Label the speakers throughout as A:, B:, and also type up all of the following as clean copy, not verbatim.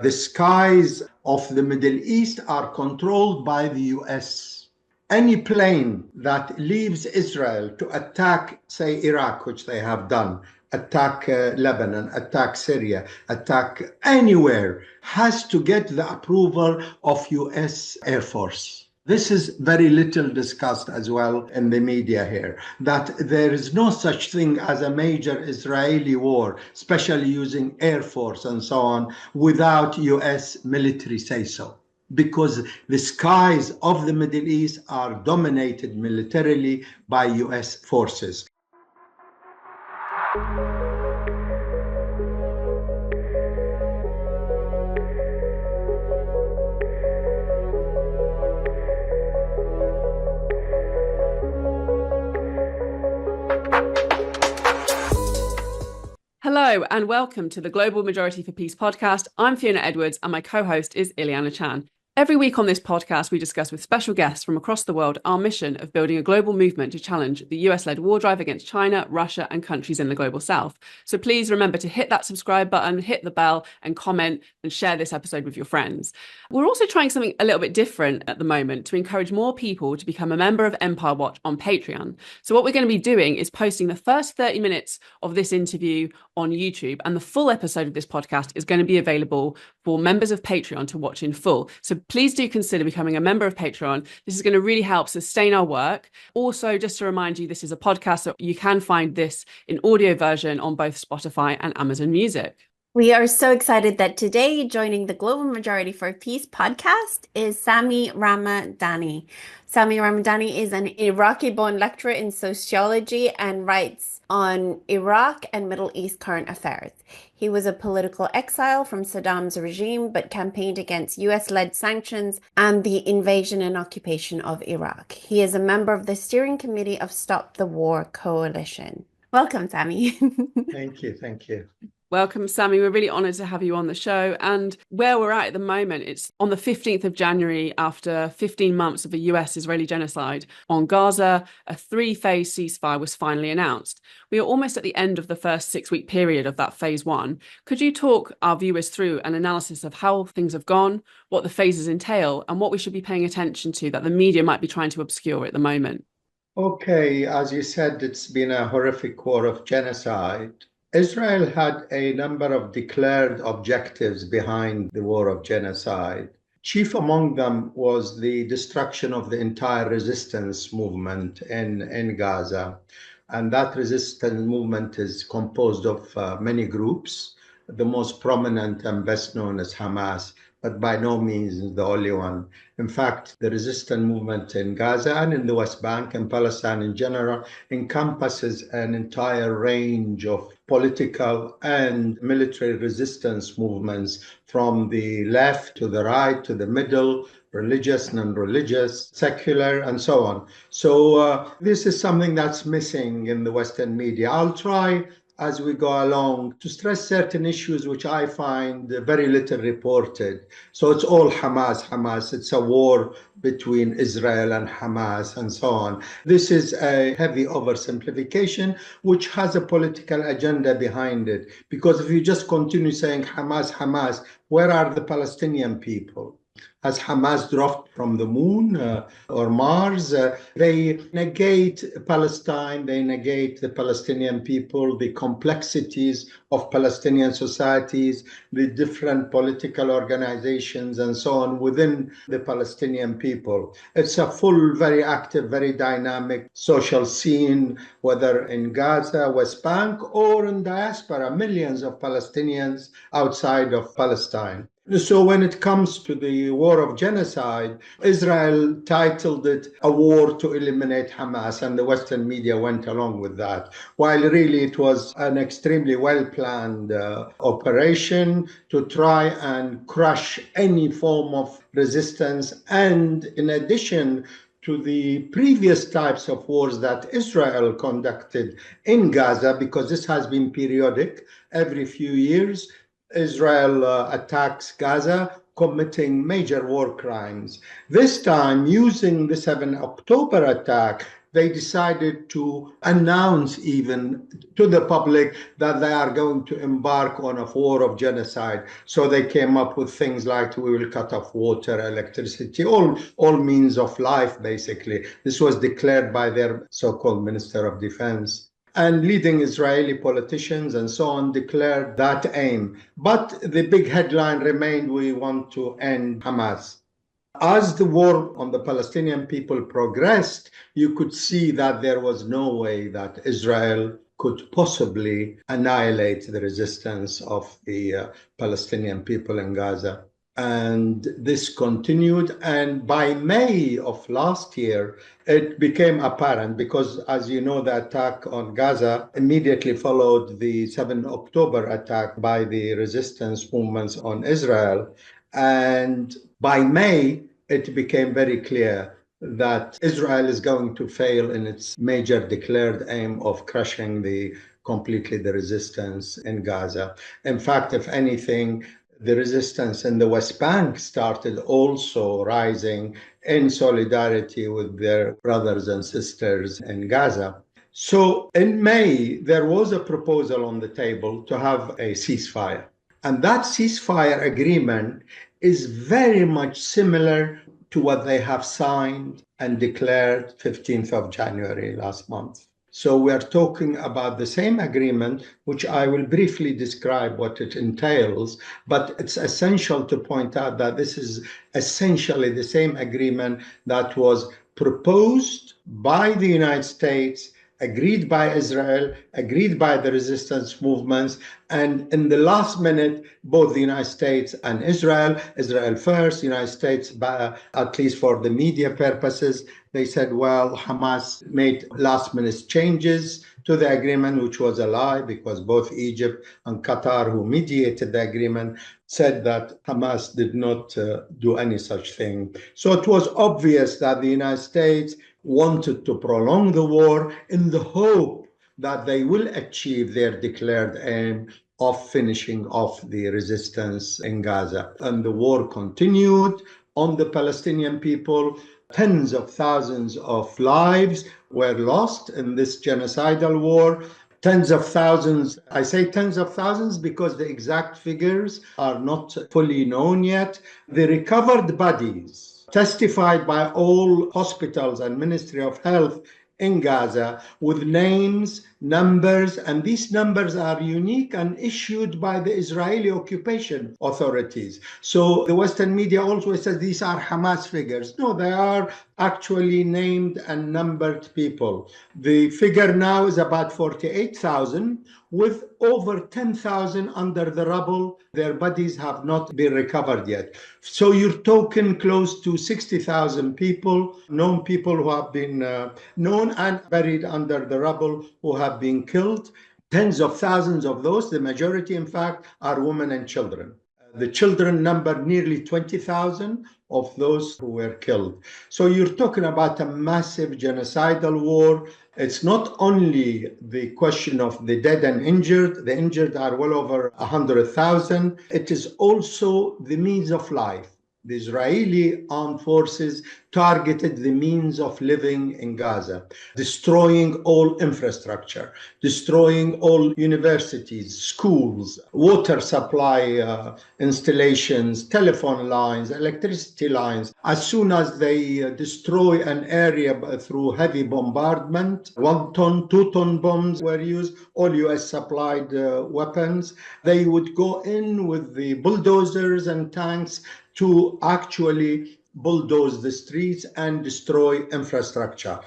A: The skies of the Middle East are controlled by the US. Any plane that leaves Israel to attack, say, Iraq, which they have done, attack Lebanon, attack Syria, attack anywhere, has to get the approval of US Air Force. This is very little discussed as well in the media here, that there is no such thing as a major Israeli war, especially using Air Force and so on, without US military say-so. Because the skies of the Middle East are dominated militarily by US forces.
B: Hello and welcome to the Global Majority for Peace podcast. I'm Fiona Edwards and my co-host is Ileana Chan. Every week on this podcast, we discuss with special guests from across the world our mission of building a global movement to challenge the US-led war drive against China, Russia, and countries in the global south. So please remember to hit that subscribe button, hit the bell, and comment and share this episode with your friends. We're also trying something a little bit different at the moment to encourage more people to become a member of Empire Watch on Patreon. So what we're going to be doing is posting the first 30 minutes of this interview on YouTube, and the full episode of this podcast is going to be available for members of Patreon to watch in full. So please do consider becoming a member of Patreon. This is going to really help sustain our work. Also, just to remind you, this is a podcast, so you can find this in audio version on both Spotify and Amazon Music.
C: We are so excited that today joining the Global Majority for Peace podcast is Sami Ramadani. Sami Ramadani is an Iraqi-born lecturer in sociology and writes on Iraq and Middle East current affairs. He was a political exile from Saddam's regime, but campaigned against US-led sanctions and the invasion and occupation of Iraq. He is a member of the steering committee of Stop the War Coalition. Welcome, Sami.
A: Thank you.
B: Welcome, Sami. We're really honoured to have you on the show. And where we're at the moment, it's on the 15th of January, after 15 months of a US-Israeli genocide on Gaza, a 3-phase ceasefire was finally announced. We are almost at the end of the first 6-week period of that phase 1. Could you talk our viewers through an analysis of how things have gone, what the phases entail, and what we should be paying attention to that the media might be trying to obscure at the moment?
A: Okay, as you said, it's been a horrific war of genocide. Israel had a number of declared objectives behind the war of genocide. Chief among them was the destruction of the entire resistance movement in Gaza. And that resistance movement is composed of many groups. The most prominent and best known is Hamas, but by no means is the only one. In fact, the resistance movement in Gaza and in the West Bank and Palestine in general encompasses an entire range of political and military resistance movements, from the left to the right to the middle, religious, non-religious, secular, and so on. So this is something that's missing in the Western media. I'll try as we go along to stress certain issues which I find very little reported. So it's all Hamas. It's a war between Israel and Hamas and so on. This is a heavy oversimplification which has a political agenda behind it. Because if you just continue saying Hamas, where are the Palestinian people? Has Hamas dropped from the moon or Mars? They negate Palestine, they negate the Palestinian people, the complexities of Palestinian societies, the different political organizations and so on within the Palestinian people. It's a full, very active, very dynamic social scene, whether in Gaza, West Bank, or in diaspora, millions of Palestinians outside of Palestine. So when it comes to the war of genocide, Israel titled it a war to eliminate Hamas, and the Western media went along with that, while really it was an extremely well-planned operation to try and crush any form of resistance. And in addition to the previous types of wars that Israel conducted in Gaza, because this has been periodic every few years, Israel attacks Gaza, committing major war crimes. This time, using the 7 October attack they decided to announce even to the public that they are going to embark on a war of genocide. So they came up with things like, we will cut off water, electricity, all means of life, basically. This was declared by their so-called Minister of Defense. And leading Israeli politicians and so on declared that aim. But the big headline remained, we want to end Hamas. As the war on the Palestinian people progressed, you could see that there was no way that Israel could possibly annihilate the resistance of the Palestinian people in Gaza. And this continued. And by May of last year, it became apparent because, as you know, the attack on Gaza immediately followed the 7 October attack by the resistance movements on Israel. And by May, it became very clear that Israel is going to fail in its major declared aim of crushing completely the resistance in Gaza. In fact, if anything, the resistance in the West Bank started also rising in solidarity with their brothers and sisters in Gaza. So in May, there was a proposal on the table to have a ceasefire. And that ceasefire agreement is very much similar to what they have signed and declared 15th of January last month. So we're talking about the same agreement, which I will briefly describe what it entails, but it's essential to point out that this is essentially the same agreement that was proposed by the United States, agreed by Israel, agreed by the resistance movements, and in the last minute, both the United States and Israel first, United States, at least for the media purposes, they said, well, Hamas made last-minute changes to the agreement, which was a lie because both Egypt and Qatar, who mediated the agreement, said that Hamas did not do any such thing. So it was obvious that the United States wanted to prolong the war in the hope that they will achieve their declared aim of finishing off the resistance in Gaza. And the war continued on the Palestinian people. Tens of thousands of lives were lost in this genocidal war. Tens of thousands, I say tens of thousands because the exact figures are not fully known yet. The recovered bodies testified by all hospitals and Ministry of Health in Gaza with names, numbers, and these numbers are unique and issued by the Israeli occupation authorities. So the Western media always says these are Hamas figures. No, they are actually named and numbered people. The figure now is about 48,000, with over 10,000 under the rubble. Their bodies have not been recovered yet. So you're talking close to 60,000 people who have been known and buried under the rubble, who have been killed. Tens of thousands of those, the majority in fact, are women and children. The children number nearly 20,000 of those who were killed. So you're talking about a massive genocidal war. It's not only the question of the dead and injured. The injured are well over 100,000. It is also the means of life. The Israeli armed forces targeted the means of living in Gaza, destroying all infrastructure, destroying all universities, schools, water supply installations, telephone lines, electricity lines. As soon as they destroy an area through heavy bombardment, 1 ton, 2 ton bombs were used, all US supplied weapons, they would go in with the bulldozers and tanks to actually bulldoze the streets and destroy infrastructure.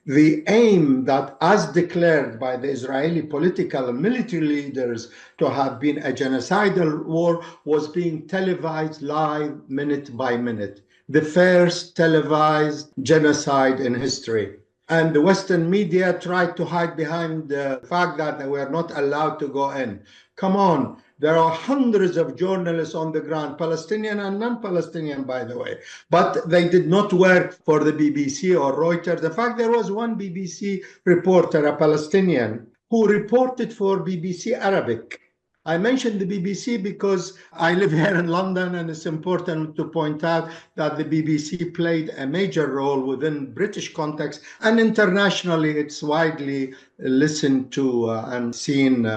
A: The aim that, as declared by the Israeli political and military leaders to have been a genocidal war, was being televised live minute by minute. The first televised genocide in history. And the Western media tried to hide behind the fact that they were not allowed to go in. Come on. There are hundreds of journalists on the ground, Palestinian and non-Palestinian, by the way, but they did not work for the BBC or Reuters. In fact, there was one BBC reporter, a Palestinian, who reported for BBC Arabic. I mentioned the BBC because I live here in London, and it's important to point out that the BBC played a major role within British context, and internationally it's widely listened to and seen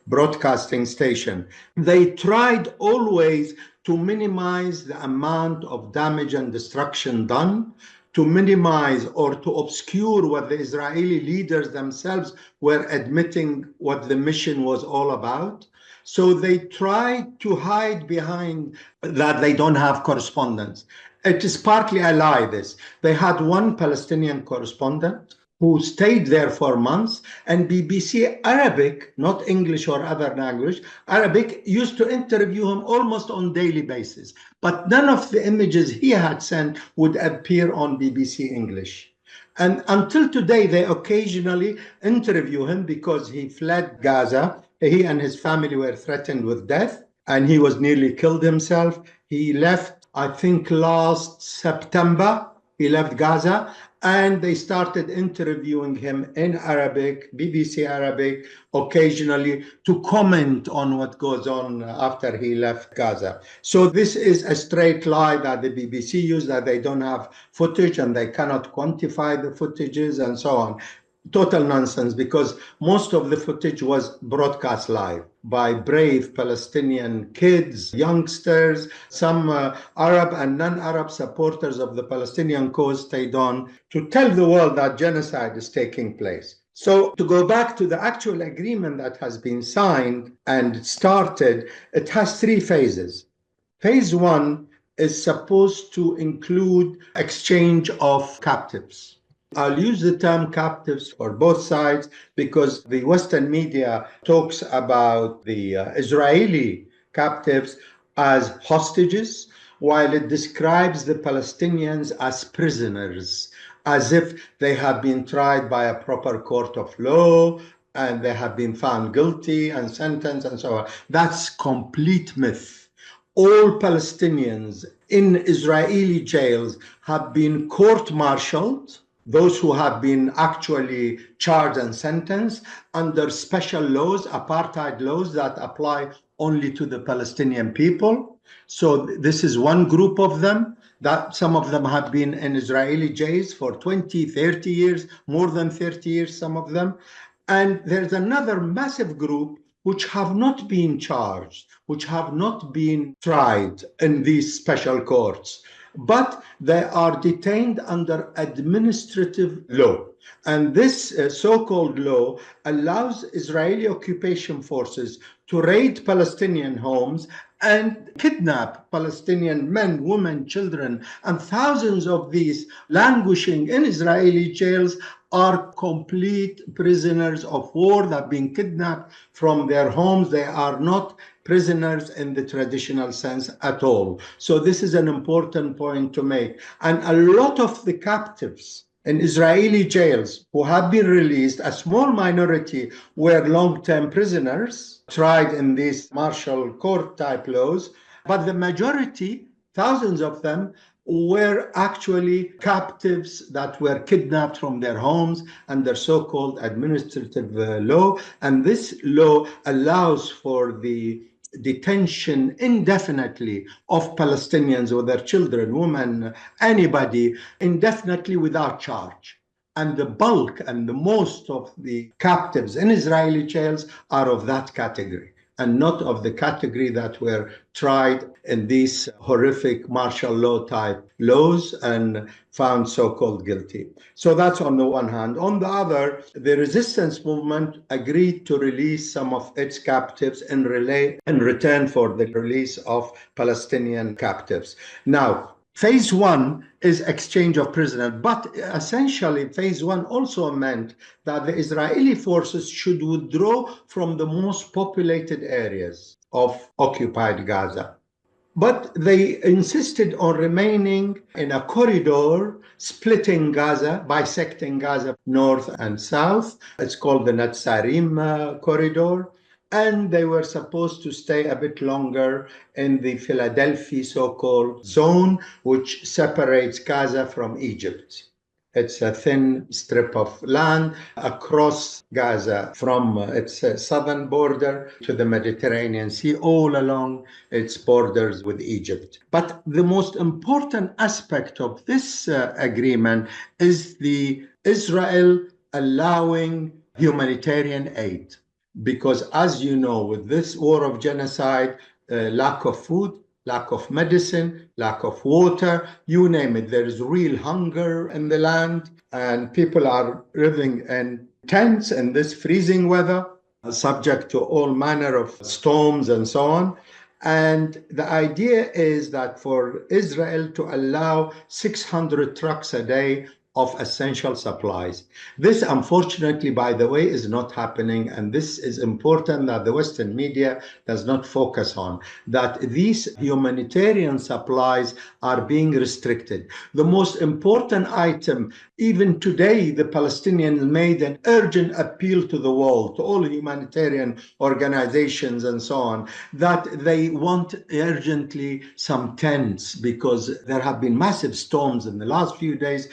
A: broadcasting station. They tried always to minimize the amount of damage and destruction done, to minimize or to obscure what the Israeli leaders themselves were admitting what the mission was all about. So they try to hide behind that they don't have correspondence. It is partly a lie, this. They had one Palestinian correspondent who stayed there for months, and BBC Arabic, not English or other language, Arabic used to interview him almost on daily basis. But none of the images he had sent would appear on BBC English. And until today, they occasionally interview him because he fled Gaza. He and his family were threatened with death, and he was nearly killed himself. He left, I think, last September. He left Gaza, and they started interviewing him in Arabic, BBC Arabic, occasionally to comment on what goes on after he left Gaza. So this is a straight lie that the BBC used, that they don't have footage and they cannot quantify the footages and so on. Total nonsense, because most of the footage was broadcast live by brave Palestinian kids, youngsters. Some Arab and non-Arab supporters of the Palestinian cause stayed on to tell the world that genocide is taking place. So to go back to the actual agreement that has been signed and started, it has three phases. Phase one is supposed to include exchange of captives. I'll use the term captives for both sides because the Western media talks about the Israeli captives as hostages, while it describes the Palestinians as prisoners, as if they have been tried by a proper court of law and they have been found guilty and sentenced and so on. That's complete myth. All Palestinians in Israeli jails have been court-martialed, those who have been actually charged and sentenced under special laws, apartheid laws that apply only to the Palestinian people. So this is one group of them, that some of them have been in Israeli jails for 20, 30 years, more than 30 years, some of them. And there's another massive group which have not been charged, which have not been tried in these special courts, but they are detained under administrative law. And this so-called law allows Israeli occupation forces to raid Palestinian homes and kidnap Palestinian men, women, children, and thousands of these languishing in Israeli jails are complete prisoners of war that have been kidnapped from their homes. They are not prisoners in the traditional sense at all. So this is an important point to make. And a lot of the captives in Israeli jails who have been released, a small minority were long-term prisoners tried in these martial court type laws, but the majority, thousands of them, were actually captives that were kidnapped from their homes under so-called administrative law. And this law allows for the detention indefinitely of Palestinians or their children, women, anybody, indefinitely without charge. And the bulk and the most of the captives in Israeli jails are of that category, and not of the category that were tried in these horrific martial law type laws and found so-called guilty. So that's on the one hand. On the other, the resistance movement agreed to release some of its captives in return for the release of Palestinian captives. Now, phase one is exchange of prisoners, but essentially phase one also meant that the Israeli forces should withdraw from the most populated areas of occupied Gaza. But they insisted on remaining in a corridor, splitting Gaza, bisecting Gaza north and south. It's called the Netzarim corridor. And they were supposed to stay a bit longer in the Philadelphia so-called zone, which separates Gaza from Egypt. It's a thin strip of land across Gaza from its southern border to the Mediterranean Sea, all along its borders with Egypt. But the most important aspect of this agreement is the Israel allowing humanitarian aid. Because as you know, with this war of genocide, lack of food, lack of medicine, lack of water, you name it. There is real hunger in the land, and people are living in tents in this freezing weather, subject to all manner of storms and so on. And the idea is that for Israel to allow 600 trucks a day of essential supplies. This, unfortunately, by the way, is not happening. And this is important that the Western media does not focus on, that these humanitarian supplies are being restricted. The most important item, even today, the Palestinians made an urgent appeal to the world, to all humanitarian organizations and so on, that they want urgently some tents, because there have been massive storms in the last few days,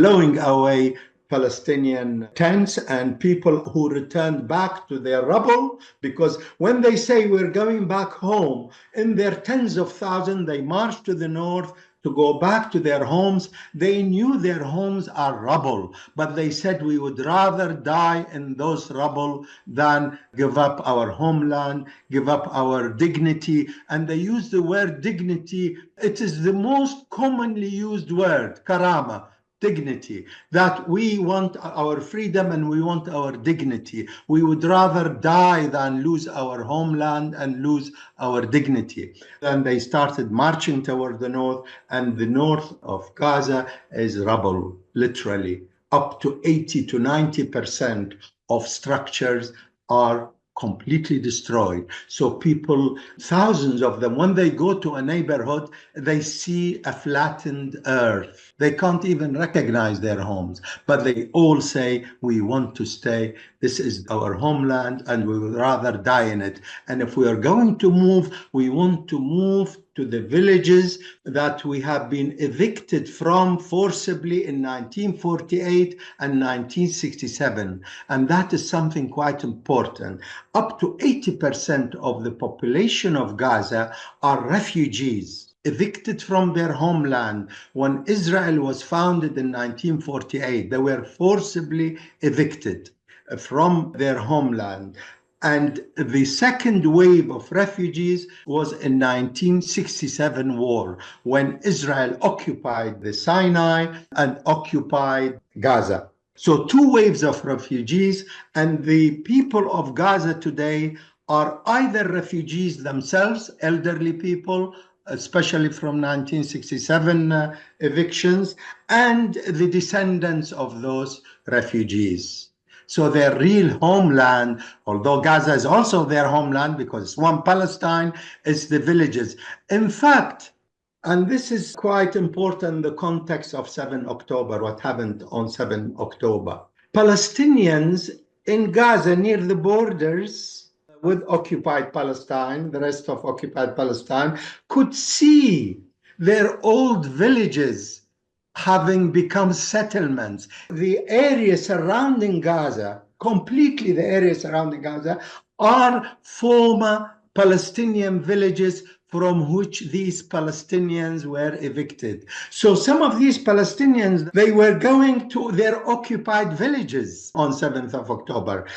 A: blowing away Palestinian tents and people who returned back to their rubble, because when they say we're going back home, in their tens of thousands, they march to the north to go back to their homes. They knew their homes are rubble, but they said we would rather die in those rubble than give up our homeland, give up our dignity. And they use the word dignity. It is the most commonly used word, karama. Dignity, that we want our freedom and we want our dignity. We would rather die than lose our homeland and lose our dignity. Then they started marching toward the north, and the north of Gaza is rubble, literally. Up to 80 to 90% of structures are completely destroyed. So people, thousands of them, when they go to a neighborhood, they see a flattened earth. They can't even recognize their homes, but they all say, we want to stay. This is our homeland and we would rather die in it. And if we are going to move, we want to move to the villages that we have been evicted from forcibly in 1948 and 1967. And that is something quite important. Up to 80% of the population of Gaza are refugees, evicted from their homeland. When Israel was founded in 1948, they were forcibly evicted from their homeland. And the second wave of refugees was in 1967 war, when Israel occupied the Sinai and occupied Gaza. So two waves of refugees, and the people of Gaza today are either refugees themselves, elderly people, especially from 1967 evictions, and the descendants of those refugees. So their real homeland, although Gaza is also their homeland because it's one Palestine, is the villages. In fact, and this is quite important in the context of 7 October, what happened on 7 October. Palestinians in Gaza near the borders with occupied Palestine, the rest of occupied Palestine, could see their old villages having become settlements. The area surrounding Gaza, completely the area surrounding Gaza, are former Palestinian villages from which these Palestinians were evicted. So some of these Palestinians, they were going to their occupied villages on 7th of October.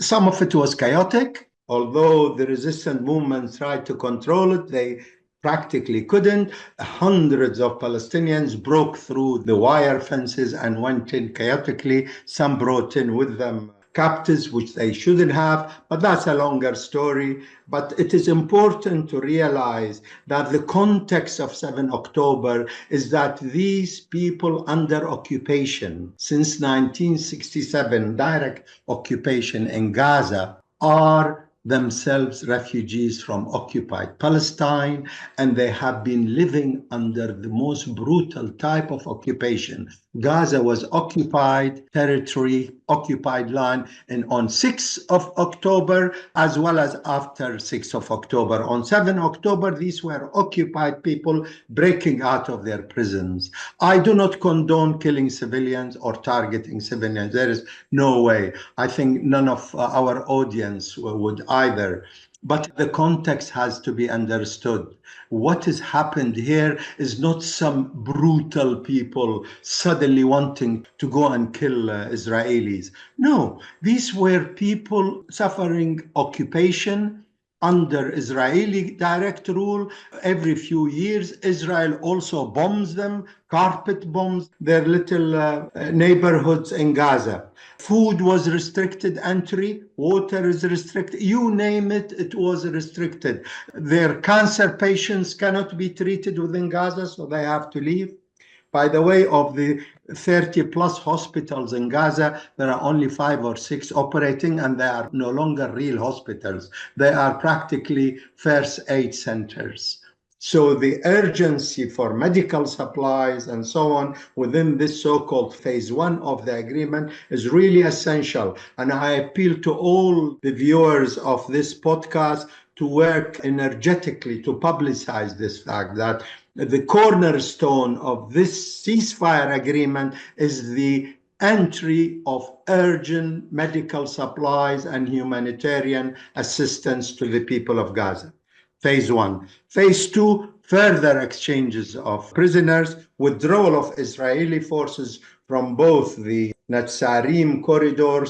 A: Some of it was chaotic. Although the resistance movement tried to control it, they practically couldn't. Hundreds of Palestinians broke through the wire fences and went in chaotically. Some brought in with them captives, which they shouldn't have, but that's a longer story. But it is important to realize that the context of 7 October is that these people under occupation since 1967, direct occupation in Gaza, are themselves refugees from occupied Palestine, and they have been living under the most brutal type of occupation. Gaza was occupied territory occupied line and on 6th of October, as well as after 6th of October. On 7th October, these were occupied people breaking out of their prisons. I do not condone killing civilians or targeting civilians. There is no way. I think none of our audience would either. But the context has to be understood. What has happened here is not some brutal people suddenly wanting to go and kill Israelis. No, these were people suffering occupation under Israeli direct rule. Every few years, Israel also bombs them, carpet bombs their little neighborhoods in Gaza. Food was restricted entry, water is restricted, you name it, it was restricted. Their cancer patients cannot be treated within Gaza, so they have to leave. By the way, of the 30 plus hospitals in Gaza, there are only 5 or 6 operating, and they are no longer real hospitals. They are practically first aid centers. So the urgency for medical supplies and so on within this so-called phase 1 of the agreement is really essential. And I appeal to all the viewers of this podcast to work energetically to publicize this fact that the cornerstone of this ceasefire agreement is the entry of urgent medical supplies and humanitarian assistance to the people of Gaza. Phase 1. Phase 2, further exchanges of prisoners, withdrawal of Israeli forces from both the Netzarim corridor,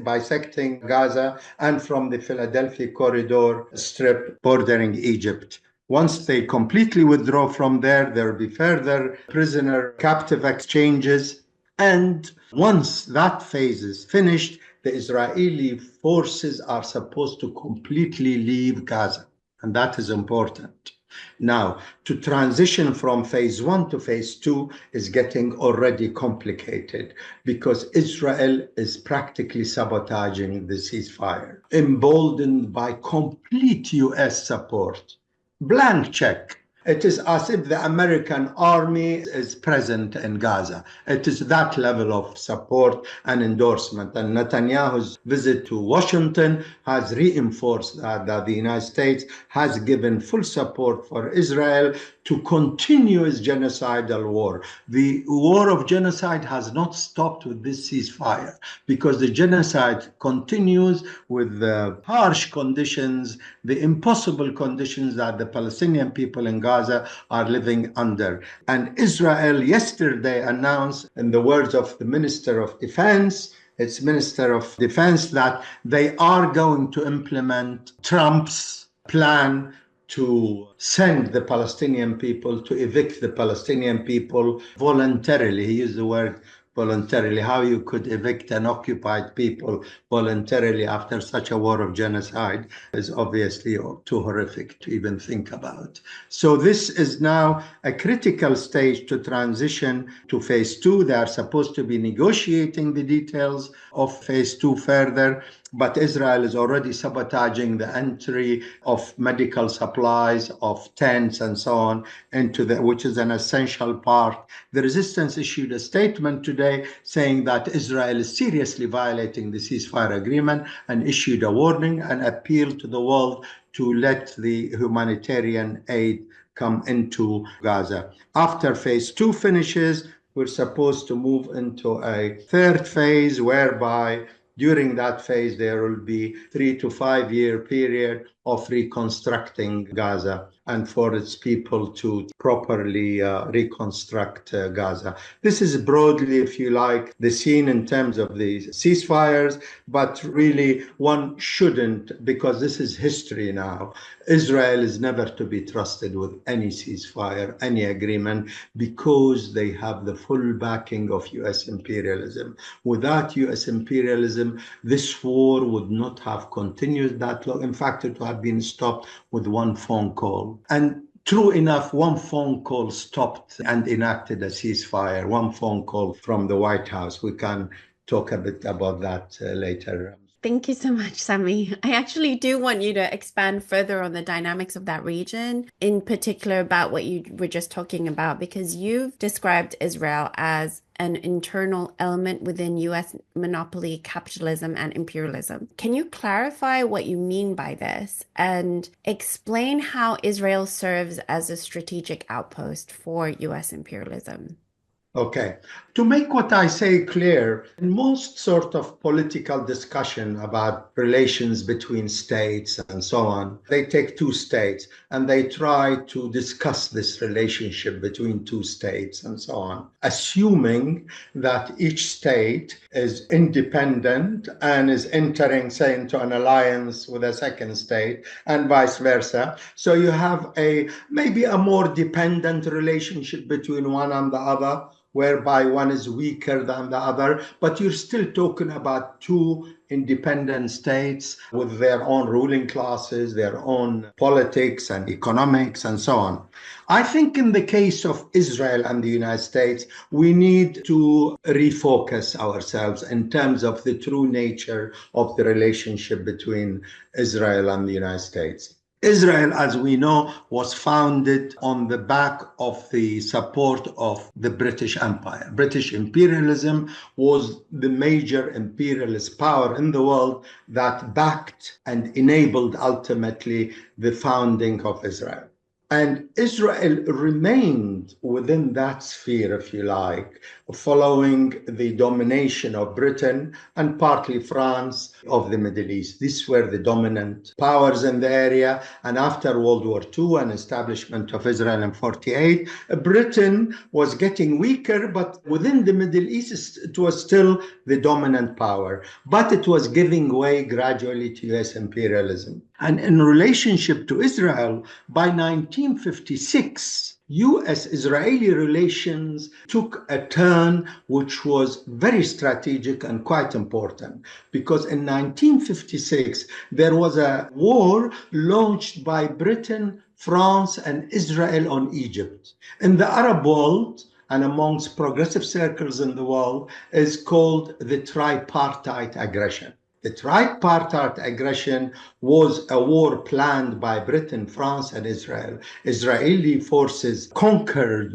A: bisecting Gaza, and from the Philadelphia corridor strip bordering Egypt. Once they completely withdraw from there, there will be further prisoner captive exchanges. And once that phase is finished, the Israeli forces are supposed to completely leave Gaza. And that is important. Now, to transition from phase 1 to phase 2 is getting already complicated because Israel is practically sabotaging the ceasefire, emboldened by complete US support. Blank check. It is as if the American army is present in Gaza. It is that level of support and endorsement. And Netanyahu's visit to Washington has reinforced that the United States has given full support for Israel to continue its genocidal war. The war of genocide has not stopped with this ceasefire because the genocide continues with the harsh conditions, the impossible conditions that the Palestinian people in Gaza are living under. And Israel yesterday announced, in the words of the Minister of Defense, its Minister of Defense, that they are going to implement Trump's plan to send the Palestinian people, to evict the Palestinian people voluntarily. He used the word voluntarily. How you could evict an occupied people voluntarily after such a war of genocide is obviously too horrific to even think about. So this is now a critical stage to transition to phase 2. They are supposed to be negotiating the details of phase 2 further. But Israel is already sabotaging the entry of medical supplies, of tents and so on, which is an essential part. The resistance issued a statement today saying that Israel is seriously violating the ceasefire agreement and issued a warning and appealed to the world to let the humanitarian aid come into Gaza. After phase 2 finishes, we're supposed to move into a third phase whereby during that phase, there will be 3 to 5 year period of reconstructing Gaza and for its people to properly reconstruct Gaza. This is broadly, if you like, the scene in terms of the ceasefires, but really one shouldn't, because this is history now. Israel is never to be trusted with any ceasefire, any agreement, because they have the full backing of US imperialism. Without US imperialism, this war would not have continued that long. In fact, it would have been stopped with one phone call. And true enough, one phone call stopped and enacted a ceasefire, one phone call from the White House. We can talk a bit about that later.
C: Thank you so much, Sami. I actually do want you to expand further on the dynamics of that region, in particular about what you were just talking about, because you've described Israel as an internal element within US monopoly, capitalism, and imperialism. Can you clarify what you mean by this and explain how Israel serves as a strategic outpost for US imperialism?
A: Okay. To make what I say clear, in most sort of political discussion about relations between states and so on, they take two states and they try to discuss this relationship between two states and so on, assuming that each state is independent and is entering, say, into an alliance with a second state and vice versa. So you have maybe a more dependent relationship between one and the other, whereby one is weaker than the other, but you're still talking about two independent states with their own ruling classes, their own politics and economics and so on. I think in the case of Israel and the United States, we need to refocus ourselves in terms of the true nature of the relationship between Israel and the United States. Israel, as we know, was founded on the back of the support of the British Empire. British imperialism was the major imperialist power in the world that backed and enabled ultimately the founding of Israel. And Israel remained within that sphere, if you like, following the domination of Britain and partly France of the Middle East. These were the dominant powers in the area. And after World War II and establishment of Israel in 1948, Britain was getting weaker, but within the Middle East, it was still the dominant power. But it was giving way gradually to US imperialism. And in relationship to Israel, by 1956, US-Israeli relations took a turn which was very strategic and quite important, because in 1956, there was a war launched by Britain, France, and Israel on Egypt. In the Arab world, and amongst progressive circles in the world, is called the tripartite aggression. The tripartite aggression was a war planned by Britain, France, and Israel. Israeli forces conquered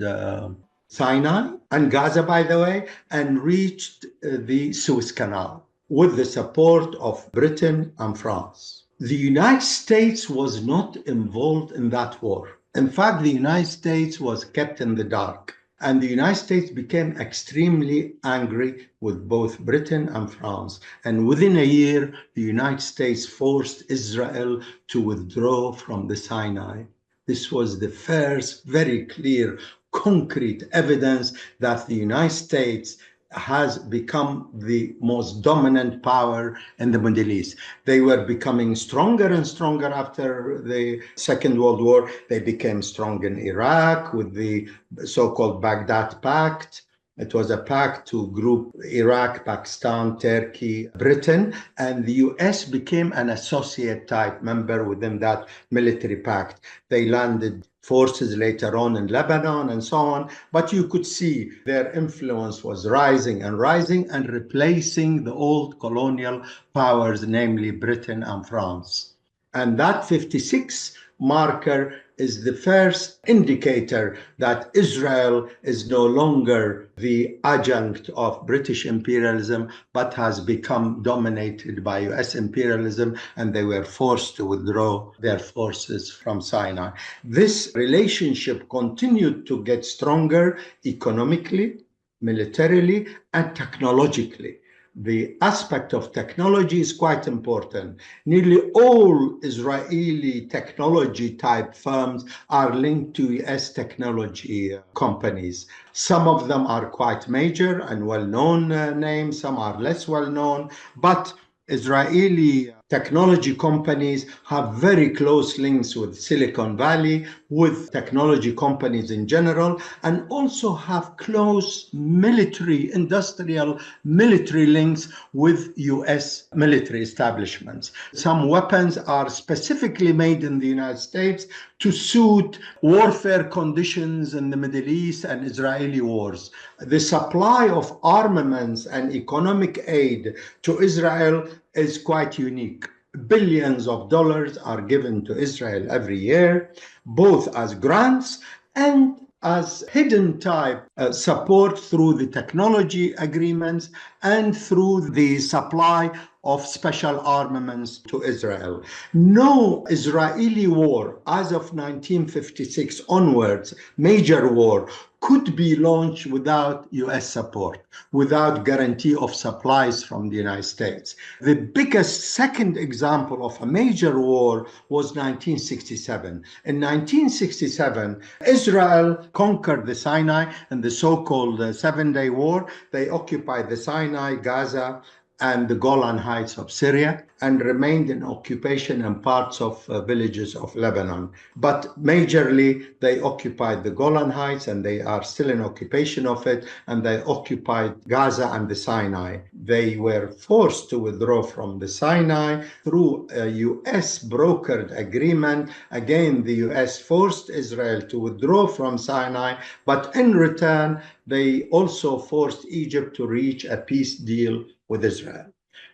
A: Sinai and Gaza, by the way, and reached the Suez Canal with the support of Britain and France. The United States was not involved in that war. In fact, the United States was kept in the dark. And the United States became extremely angry with both Britain and France. And within a year, the United States forced Israel to withdraw from the Sinai. This was the first very clear, concrete evidence that the United States has become the most dominant power in the Middle East. They were becoming stronger and stronger after the Second World War. They became strong in Iraq with the so-called Baghdad Pact. It was a pact to group Iraq, Pakistan, Turkey, Britain, and the US became an associate type member within that military pact. They landed forces later on in Lebanon and so on, but you could see their influence was rising and replacing the old colonial powers, namely Britain and France. And that 56 marker is the first indicator that Israel is no longer the adjunct of British imperialism, but has become dominated by US imperialism, and they were forced to withdraw their forces from Sinai. This relationship continued to get stronger economically, militarily, and technologically. The aspect of technology is quite important. Nearly all Israeli technology type firms are linked to US technology companies. Some of them are quite major and well-known names, some are less well-known, but Israeli technology companies have very close links with Silicon Valley, with technology companies in general, and also have close industrial military links with US military establishments. Some weapons are specifically made in the United States to suit warfare conditions in the Middle East and Israeli wars. The supply of armaments and economic aid to Israel is quite unique. Billions of dollars are given to Israel every year, both as grants and as hidden type support through the technology agreements and through the supply of special armaments to Israel. No Israeli war as of 1956 onwards, major war, could be launched without US support, without guarantee of supplies from the United States. The biggest second example of a major war was 1967. In 1967, Israel conquered the Sinai in the so-called Seven-Day War. They occupied the Sinai, Gaza, and the Golan Heights of Syria, and remained in occupation in parts of villages of Lebanon. But majorly, they occupied the Golan Heights, and they are still in occupation of it, and they occupied Gaza and the Sinai. They were forced to withdraw from the Sinai through a US brokered agreement. Again, the US forced Israel to withdraw from Sinai, but in return, they also forced Egypt to reach a peace deal with Israel.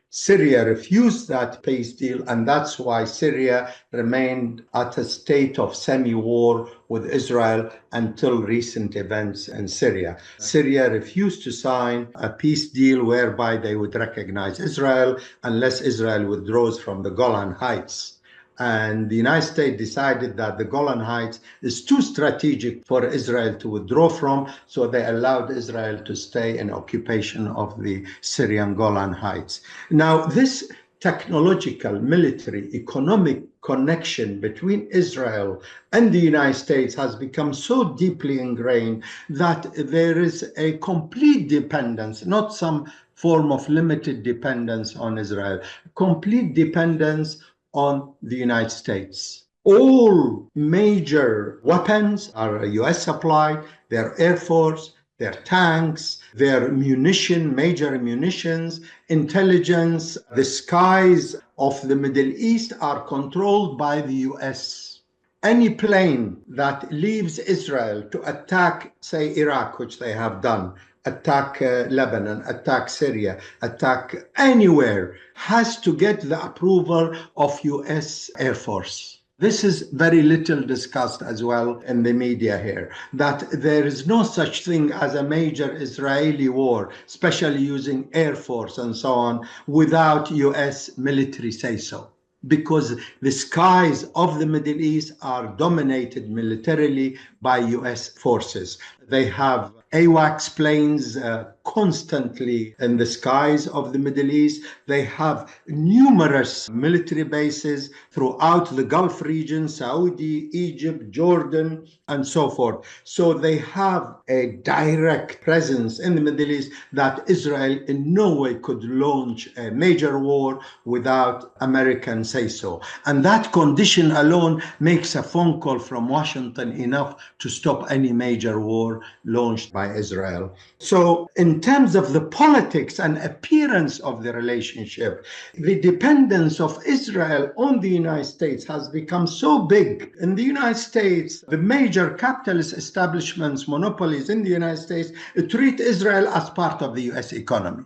A: Syria refused that peace deal, and that's why Syria remained at a state of semi-war with Israel until recent events in Syria. Syria refused to sign a peace deal whereby they would recognize Israel unless Israel withdraws from the Golan Heights. And the United States decided that the Golan Heights is too strategic for Israel to withdraw from, so they allowed Israel to stay in occupation of the Syrian Golan Heights. Now, this technological, military, economic connection between Israel and the United States has become so deeply ingrained that there is a complete dependence, not some form of limited dependence on Israel, complete dependence on the United States. All major weapons are US supplied, their Air Force, their tanks, their major munitions, intelligence. The skies of the Middle East are controlled by the US. Any plane that leaves Israel to attack, say, Iraq, which they have done, attack Lebanon, attack Syria, attack anywhere, has to get the approval of US Air Force. This is very little discussed as well in the media here, that there is no such thing as a major Israeli war, especially using Air Force and so on, without US military say-so. Because the skies of the Middle East are dominated militarily by US forces. They have AWACS planes constantly in the skies of the Middle East. They have numerous military bases throughout the Gulf region, Saudi, Egypt, Jordan, and so forth. So they have a direct presence in the Middle East that Israel in no way could launch a major war without American say-so. And that condition alone makes a phone call from Washington enough to stop any major war launched by Israel. So in terms of the politics and appearance of the relationship, the dependence of Israel on the United States has become so big. In the United States, the major capitalist establishments, monopolies in the United States, treat Israel as part of the US economy.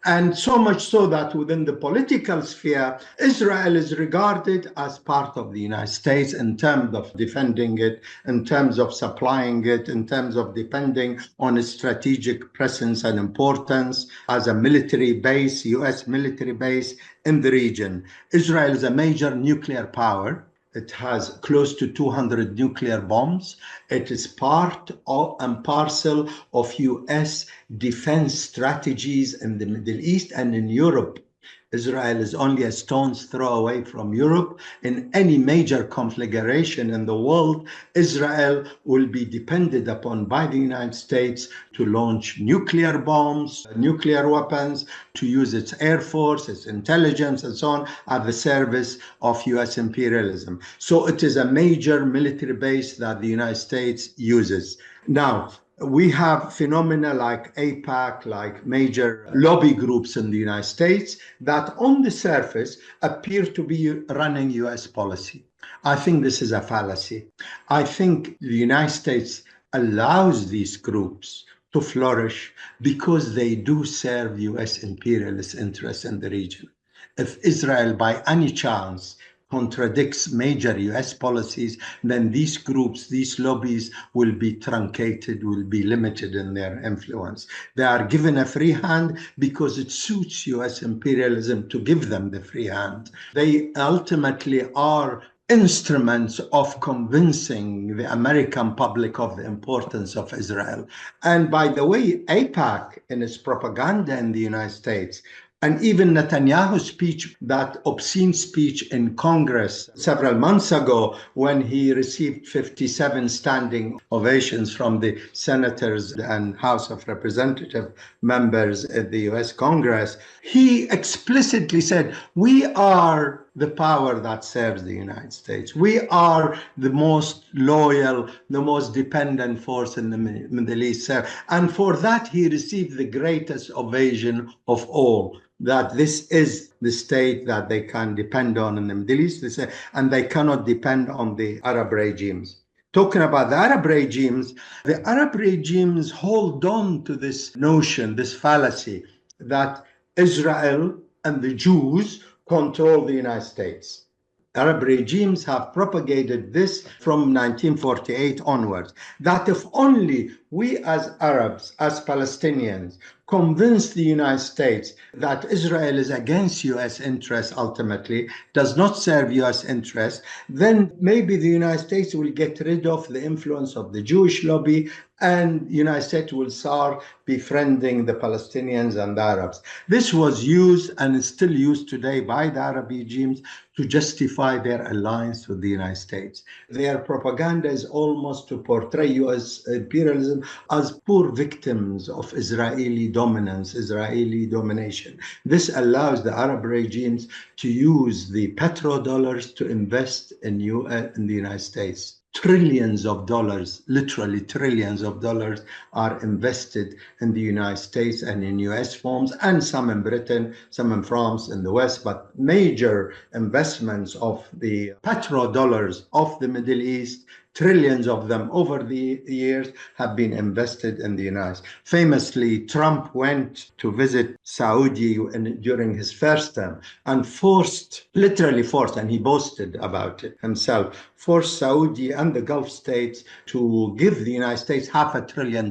A: And so much so that within the political sphere, Israel is regarded as part of the United States in terms of defending it, in terms of supplying it, in terms of depending on its strategic presence and importance as a military base, US military base in the region. Israel is a major nuclear power. It has close to 200 nuclear bombs. It is part and parcel of US defense strategies in the Middle East and in Europe. Israel is only a stone's throw away from Europe. In any major conflagration in the world, Israel will be depended upon by the United States to launch nuclear bombs, nuclear weapons, to use its air force, its intelligence, and so on, at the service of US imperialism. So it is a major military base that the United States uses. Now, we have phenomena like AIPAC, like major lobby groups in the United States that on the surface appear to be running US policy. I think this is a fallacy. I think the United States allows these groups to flourish because they do serve US imperialist interests in the region. If Israel, by any chance, contradicts major US policies, then these groups, these lobbies will be truncated, will be limited in their influence. They are given a free hand because it suits US imperialism to give them the free hand. They ultimately are instruments of convincing the American public of the importance of Israel. And by the way, AIPAC, in its propaganda in the United States, and even Netanyahu's speech, that obscene speech in Congress several months ago, when he received 57 standing ovations from the senators and House of Representative members at the US Congress, he explicitly said, we are the power that serves the United States. We are the most loyal, the most dependent force in the Middle East. And for that, he received the greatest ovation of all, that this is the state that they can depend on in the Middle East, and they cannot depend on the Arab regimes. Talking about the Arab regimes hold on to this notion, this fallacy, that Israel and the Jews control the United States. Arab regimes have propagated this from 1948 onwards, that if only we as Arabs, as Palestinians, convince the United States that Israel is against US interests ultimately, does not serve US interests, then maybe the United States will get rid of the influence of the Jewish lobby, and the United States will start befriending the Palestinians and the Arabs. This was used and is still used today by the Arab regimes to justify their alliance with the United States. Their propaganda is almost to portray US imperialism as poor victims of Israeli dominance, Israeli domination. This allows the Arab regimes to use the petrodollars to invest in the United States. Trillions of dollars, literally trillions of dollars, are invested in the United States and in US firms, and some in Britain, some in France, in the West, but major investments of the petrodollars of the Middle East, trillions of them over the years, have been invested in the United States. Famously, Trump went to visit Saudi during his first term and literally forced, and he boasted about it himself, forced Saudi and the Gulf states to give the United States $500 billion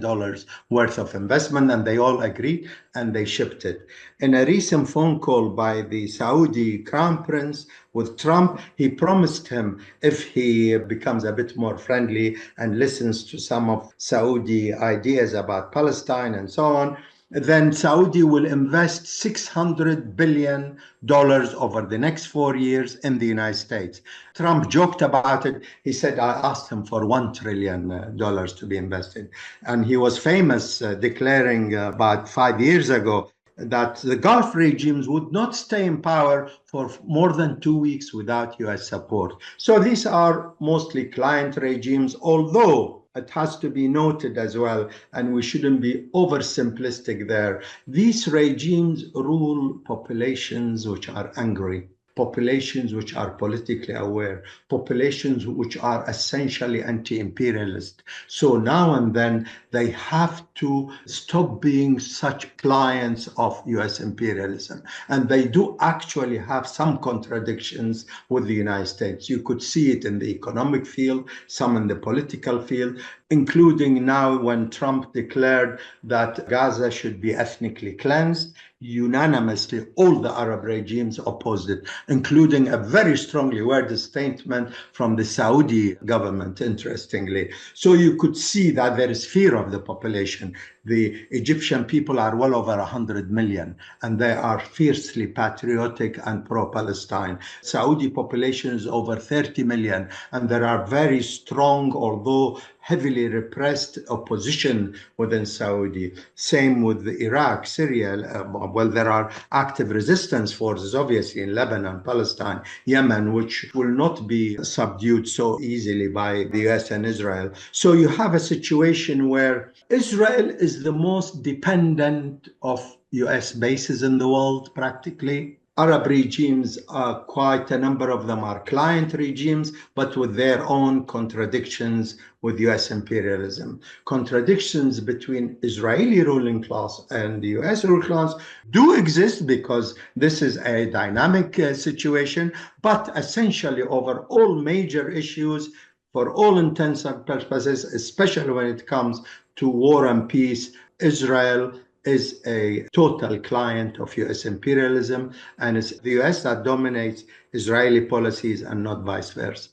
A: worth of investment, and they all agreed and they shipped it. In a recent phone call by the Saudi Crown Prince with Trump, he promised him, if he becomes a bit more friendly and listens to some of Saudi ideas about Palestine and so on, then Saudi will invest $600 billion over the next 4 years in the United States. Trump joked about it. He said, I asked him for $1 trillion to be invested. And he was famous declaring about 5 years ago that the Gulf regimes would not stay in power for more than 2 weeks without US support. So these are mostly client regimes, although it has to be noted as well, and we shouldn't be oversimplistic there. These regimes rule populations which are angry, populations which are politically aware, populations which are essentially anti-imperialist. So now and then they have to stop being such clients of US imperialism. And they do actually have some contradictions with the United States. You could see it in the economic field, some in the political field, including now when Trump declared that Gaza should be ethnically cleansed. Unanimously, all the Arab regimes opposed it, including a very strongly worded statement from the Saudi government, interestingly. So you could see that there is fear of the population. The Egyptian people are well over 100 million, and they are fiercely patriotic and pro-Palestine. Saudi population is over 30 million, and there are very strong, although heavily repressed, opposition within Saudi. Same with Iraq, Syria. Well, there are active resistance forces, obviously, in Lebanon, Palestine, Yemen, which will not be subdued so easily by the US and Israel. So you have a situation where Israel is the most dependent of US bases in the world, practically. Arab regimes are quite a number of them are client regimes, but with their own contradictions with US imperialism. Contradictions between Israeli ruling class and the US ruling class do exist because this is a dynamic situation, but essentially over all major issues, for all intents and purposes, especially when it comes to war and peace, Israel is a total client of US imperialism, and it's the US that dominates Israeli policies and not vice versa.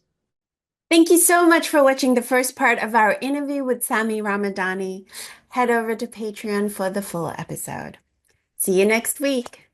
C: Thank you so much for watching the first part of our interview with Sami Ramadani. Head over to Patreon for the full episode. See you next week.